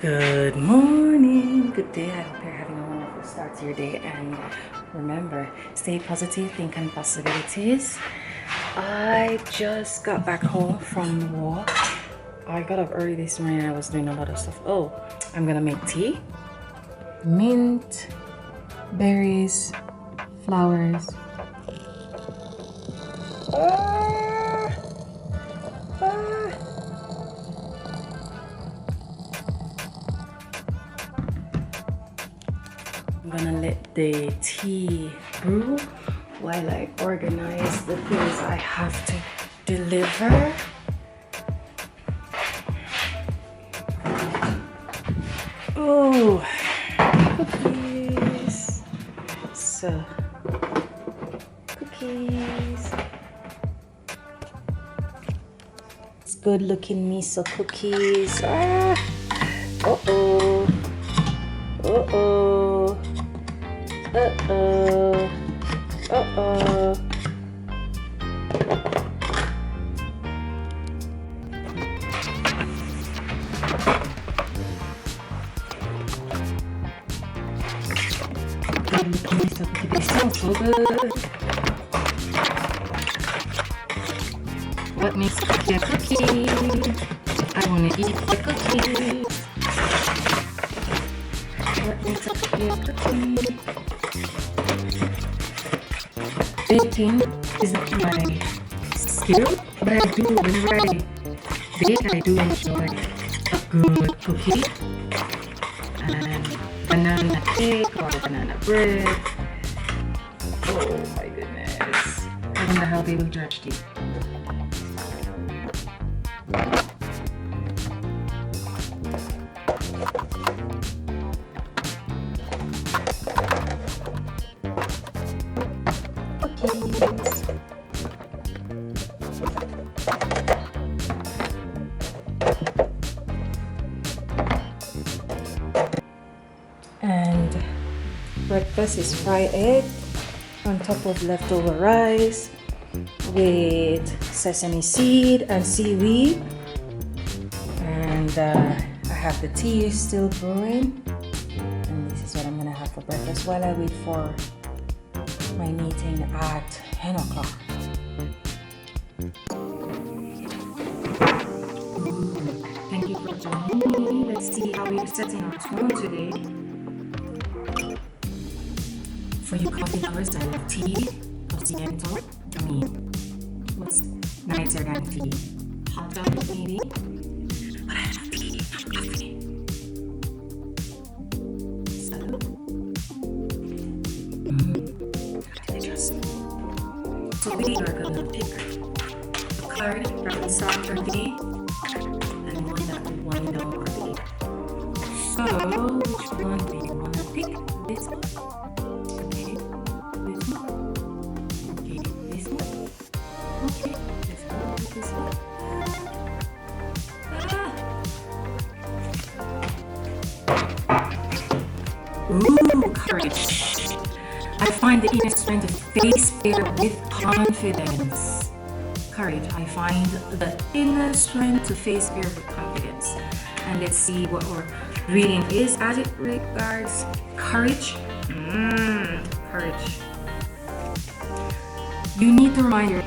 Good morning, good day. I hope you're having a wonderful start to your day. And remember, stay positive, think on possibilities. I just got back home from walk. I got up early this morning. I was doing a lot of stuff. Oh, I'm gonna make tea. Mint, berries, flowers. I'm gonna let the tea brew while I organize the things I have to deliver. Oh, cookies. So, cookies. It's good looking miso cookies. Ah. Uh-oh. Uh-oh. Uh-oh. Uh-oh. They sound so good. What makes a cookie a cookie? I want to eat the cookie. What makes a cookie a cookie? Baking is not my skill, but I do whenever I bake, I do enjoy a good cookie and banana cake or banana bread. Oh my goodness. I wonder how they will judge this. Cookies. And breakfast is fried egg on top of leftover rice with sesame seed and seaweed. And I have the tea still brewing. And this is what I'm gonna have for breakfast while I wait for my meeting at 10 o'clock. Thank you for joining me. Let's see how we're setting our tone today. For you coffee lovers, I love tea, cocciento. I mean, what's nicer than tea? Hot chocolate maybe? But I love tea, not coffee. So, so we are gonna pick a card that we saw today and one that we want to know already. So, which one do you want to pick? This one? Okay, this one? Okay, this one? Okay, this one, this one. Ah. Ooh, courage. I find the inner strength to face fear with confidence. Courage. I find the inner strength to face fear with confidence. And let's see what our reading is as it regards courage. Courage. You need to remind your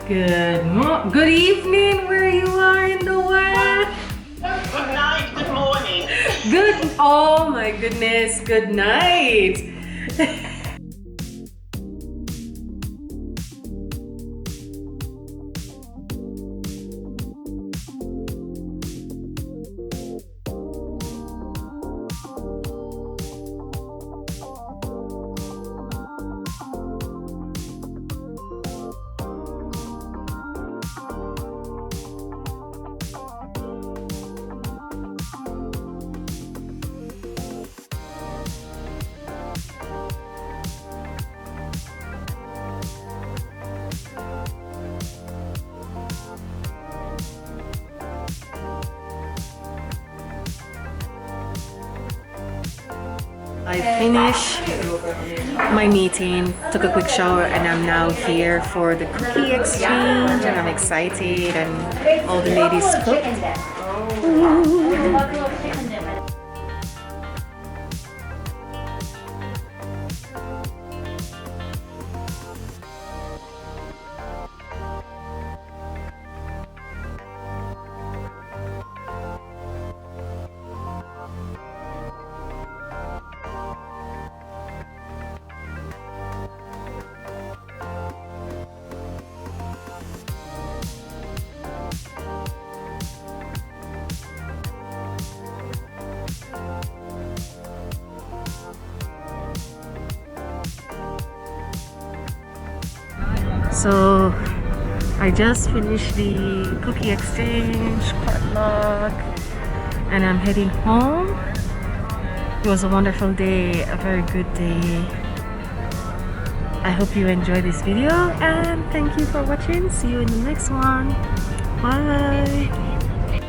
good evening where you are in the world. Good night, good morning. Oh my goodness, good night. I finished my meeting, took a quick shower, and I'm now here for the cookie exchange, and I'm excited, and all the ladies cooked. Ooh. So I just finished the cookie exchange, potluck, and I'm heading home. It was a wonderful day, a very good day. I hope you enjoyed this video and thank you for watching. See you in the next one. Bye.